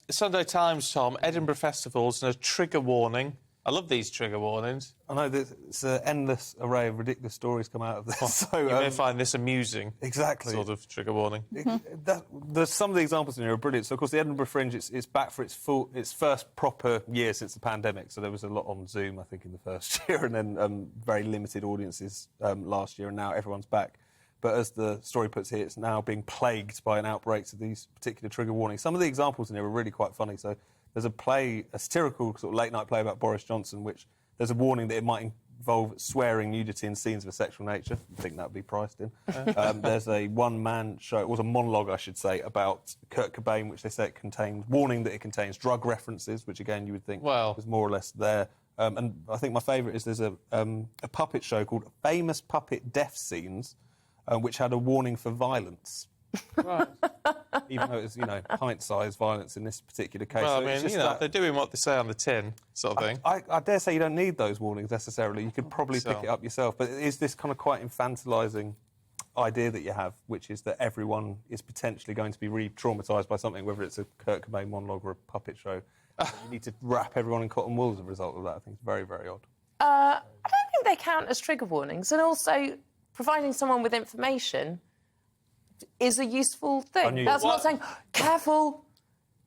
Sunday Times, Tom, Edinburgh Festivals and a trigger warning. I love these trigger warnings. I know it's an endless array of ridiculous stories come out of this. So, you may find this amusing. Exactly. Sort of trigger warning. Some of the examples in here are brilliant. So, of course, the Edinburgh Fringe, it's back for its first proper year since the pandemic. So there was a lot on Zoom, I think, in the first year, and then very limited audiences last year, and now everyone's back. But as the story puts here, it's now being plagued by an outbreak of these particular trigger warnings. Some of the examples in here are really quite funny. So there's a satirical sort of late-night play about Boris Johnson, which there's a warning that it might involve swearing, nudity and scenes of a sexual nature. I think that would be priced in. There's a one-man show, it was a monologue, I should say, about Kurt Cobain, which they say it contains, warning that it contains drug references, which, again, you would think was more or less there. And I think my favourite is there's a puppet show called Famous Puppet Death Scenes, which had a warning for violence. Right. Even though it's, pint-sized violence in this particular case. Well, so I mean, they're doing what they say on the tin, sort of thing. I dare say you don't need those warnings necessarily. You could probably pick it up yourself. But it is this kind of quite infantilising idea that you have, which is that everyone is potentially going to be re-traumatised by something, whether it's a Kurt Cobain monologue or a puppet show. You need to wrap everyone in cotton wool as a result of that. I think it's very, very odd. I don't think they count as trigger warnings. And also, providing someone with information is a useful thing. That's not saying, careful,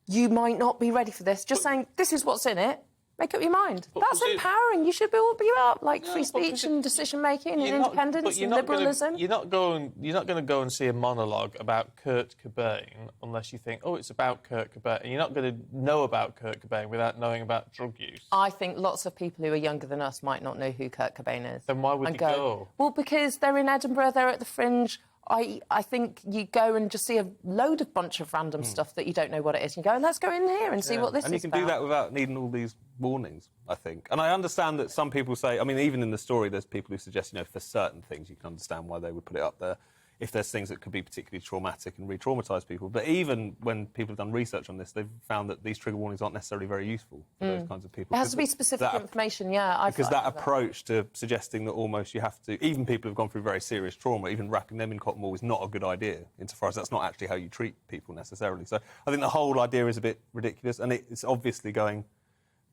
you might not be ready for this. Just saying, this is what's in it. Make up your mind. That's empowering. You should be about free speech and decision-making and independence and liberalism. You're not going to go and see a monologue about Kurt Cobain unless you think, it's about Kurt Cobain. You're not going to know about Kurt Cobain without knowing about drug use. I think lots of people who are younger than us might not know who Kurt Cobain is. Then why would you go? Well, because they're in Edinburgh, they're at the Fringe. I think you go and just see a bunch of random stuff that you don't know what it is. You go, let's go in here and see what this is about. And you can do that without needing all these warnings, I think. And I understand that some people say, I mean, even in the story, there's people who suggest, for certain things, you can understand why they would put it up there, if there's things that could be particularly traumatic and re-traumatise people. But even when people have done research on this, they've found that these trigger warnings aren't necessarily very useful for those kinds of people. It has to be specific information, Because that approach to suggesting that almost you have to... Even people who've gone through very serious trauma, even wrapping them in cotton wool is not a good idea, insofar as that's not actually how you treat people necessarily. So I think the whole idea is a bit ridiculous, and it's obviously going...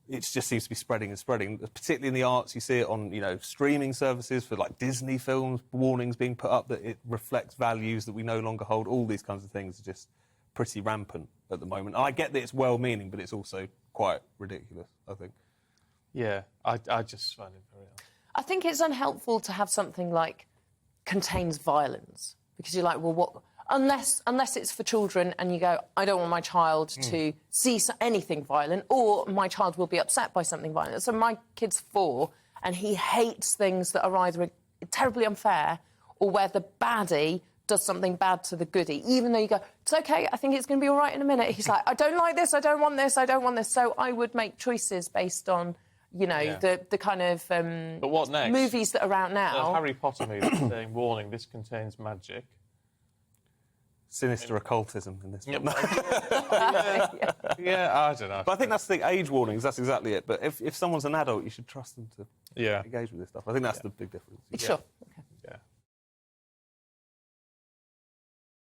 It just seems to be spreading and spreading. Particularly in the arts, you see it on, streaming services for, Disney films, warnings being put up that it reflects values that we no longer hold. All these kinds of things are just pretty rampant at the moment. And I get that it's well-meaning, but it's also quite ridiculous, I think. Yeah, I just find it very odd. I think it's unhelpful to have something like contains violence, because you're like, well, what... Unless it's for children and you go, I don't want my child to see anything violent, or my child will be upset by something violent. So my kid's 4 and he hates things that are either terribly unfair or where the baddie does something bad to the goodie, even though you go, it's OK, I think it's going to be all right in a minute. He's like, I don't like this, I don't want this, I don't want this. So I would make choices based on, the kind of but what next? Movies that are out now. The Harry Potter movie saying, warning, this contains magic. Sinister occultism in this one. Yeah, I don't know. But I think that's the age warnings, that's exactly it. But if someone's an adult, you should trust them to engage with this stuff. I think that's the big difference. Sure.